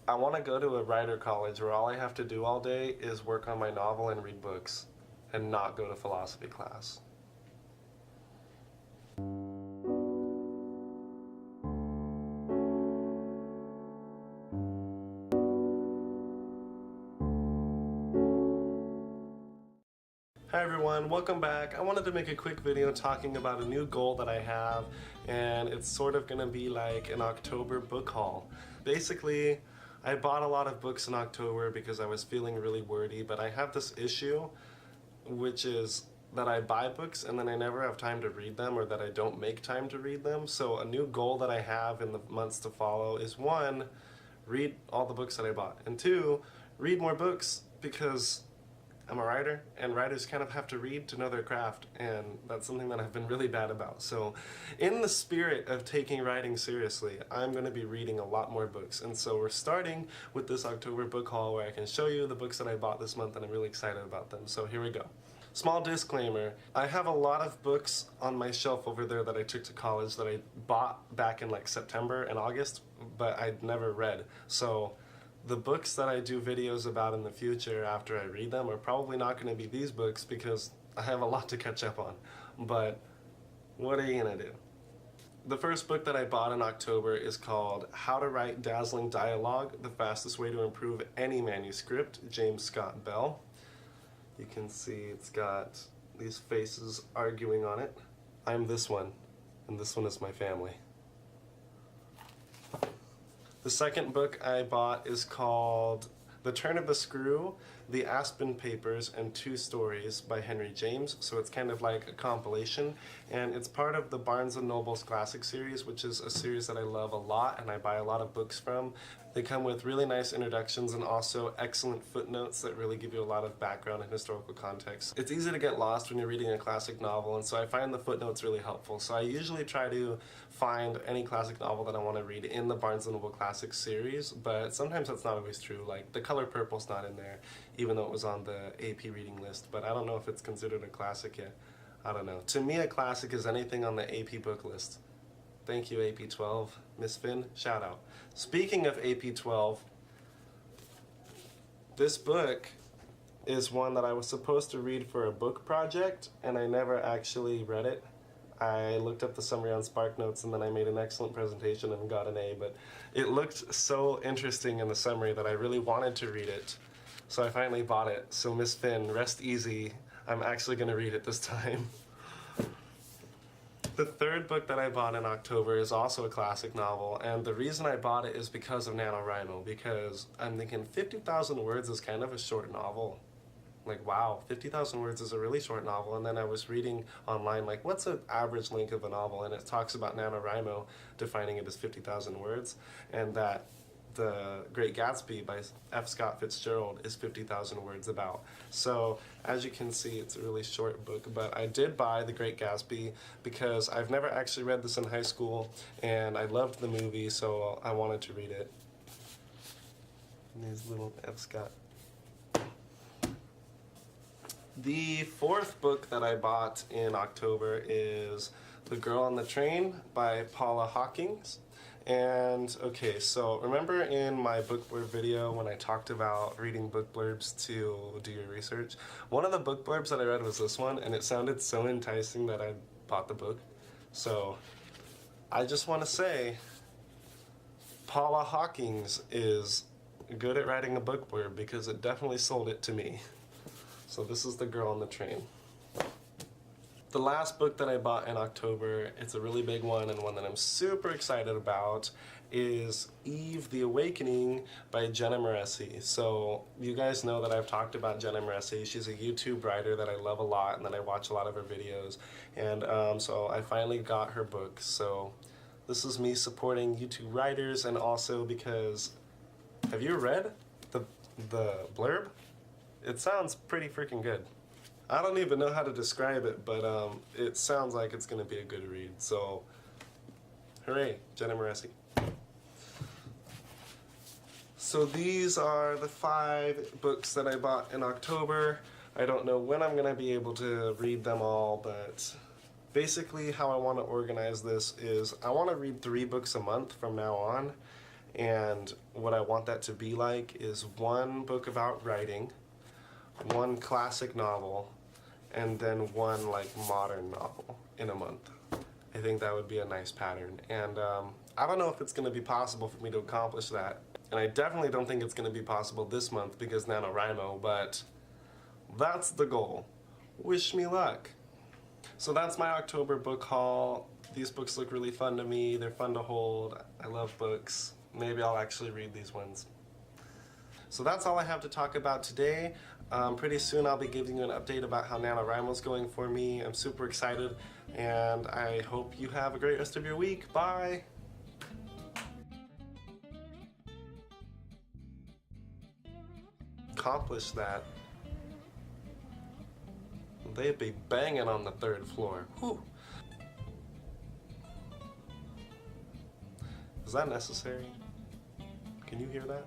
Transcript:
I want to go to a writer college where all I have to do all day is work on my novel and read books and not go to philosophy class. Hi everyone, welcome back. I wanted to make a quick video talking about a new goal that I have, and it's sort of gonna be like an October book haul. Basically, I bought a lot of books in October because I was feeling really wordy, but I have this issue, which is that I buy books and then I never have time to read them, or that I don't make time to read them. So a new goal that I have in the months to follow is, one, read all the books that I bought, and two, read more books, because I'm a writer, and writers kind of have to read to know their craft, and that's something that I've been really bad about. So in the spirit of taking writing seriously, I'm going to be reading a lot more books. And so we're starting with this October book haul where I can show you the books that I bought this month, and I'm really excited about them. So here we go. Small disclaimer, I have a lot of books on my shelf over there that I took to college that I bought back in like September and August, but I'd never read. So the books that I do videos about in the future after I read them are probably not going to be these books, because I have a lot to catch up on. But what are you going to do? The first book that I bought in October is called How to Write Dazzling Dialogue, The Fastest Way to Improve Any Manuscript, James Scott Bell. You can see it's got these faces arguing on it. I'm this one, and this one is my family. The second book I bought is called The Turn of the Screw, The Aspen Papers, and Two Stories by Henry James. So it's kind of like a compilation, and it's part of the Barnes & Noble's Classic series, which is a series that I love a lot and I buy a lot of books from. They come with really nice introductions and also excellent footnotes that really give you a lot of background and historical context. It's easy to get lost when you're reading a classic novel, and so I find the footnotes really helpful. So I usually try to find any classic novel that I want to read in the Barnes & Noble Classic series, but sometimes that's not always true. Like The Color Purple's not in there, even though it was on the AP reading list, but I don't know if it's considered a classic yet. I don't know. To me, a classic is anything on the AP book list. Thank you, AP 12. Miss Finn, shout out. Speaking of AP 12, this book is one that I was supposed to read for a book project, and I never actually read it. I looked up the summary on SparkNotes, and then I made an excellent presentation and got an A, but it looked so interesting in the summary that I really wanted to read it. So I finally bought it. So Miss Finn, rest easy. I'm actually going to read it this time. The third book that I bought in October is also a classic novel, and the reason I bought it is because of NaNoWriMo, because I'm thinking 50,000 words is kind of a short novel. Like, wow, 50,000 words is a really short novel. And then I was reading online, like, what's an average length of a novel? And it talks about NaNoWriMo defining it as 50,000 words, and that The Great Gatsby by F. Scott Fitzgerald is 50,000 words about. So, as you can see, it's a really short book, but I did buy The Great Gatsby because I've never actually read this in high school, and I loved the movie, so I wanted to read it. And these little F. Scott. The fourth book that I bought in October is The Girl on the Train by Paula Hawkins. And okay, so remember in my book blurb video when I talked about reading book blurbs to do your research? One of the book blurbs that I read was this one, and it sounded so enticing that I bought the book. So I just want to say, Paula Hawkins is good at writing a book blurb, because it definitely sold it to me. So this is The Girl on the Train. The last book that I bought in October, it's a really big one and one that I'm super excited about, is Eve the Awakening by Jenna Maressi. So you guys know that I've talked about Jenna Maressi. She's a YouTube writer that I love a lot and that I watch a lot of her videos. And so I finally got her book. So this is me supporting YouTube writers, and also because, have you read the blurb? It sounds pretty freaking good. I don't even know how to describe it, but it sounds like it's going to be a good read. So, hooray, Jenna Maressi. So these are the 5 books that I bought in October. I don't know when I'm going to be able to read them all, but basically how I want to organize this is I want to read 3 books a month from now on. And what I want that to be like is one book about writing, one classic novel, and then one like modern novel in a month. I think that would be a nice pattern. And I don't know if it's going to be possible for me to accomplish that. And I definitely don't think it's going to be possible this month because NaNoWriMo, but that's the goal. Wish me luck. So that's my October book haul. These books look really fun to me. They're fun to hold. I love books. Maybe I'll actually read these ones. So that's all I have to talk about today. Pretty soon I'll be giving you an update about how NaNoWriMo's going for me. I'm super excited, and I hope you have a great rest of your week. Bye! Accomplish that. They'd be banging on the 3rd floor. Whew. Is that necessary? Can you hear that?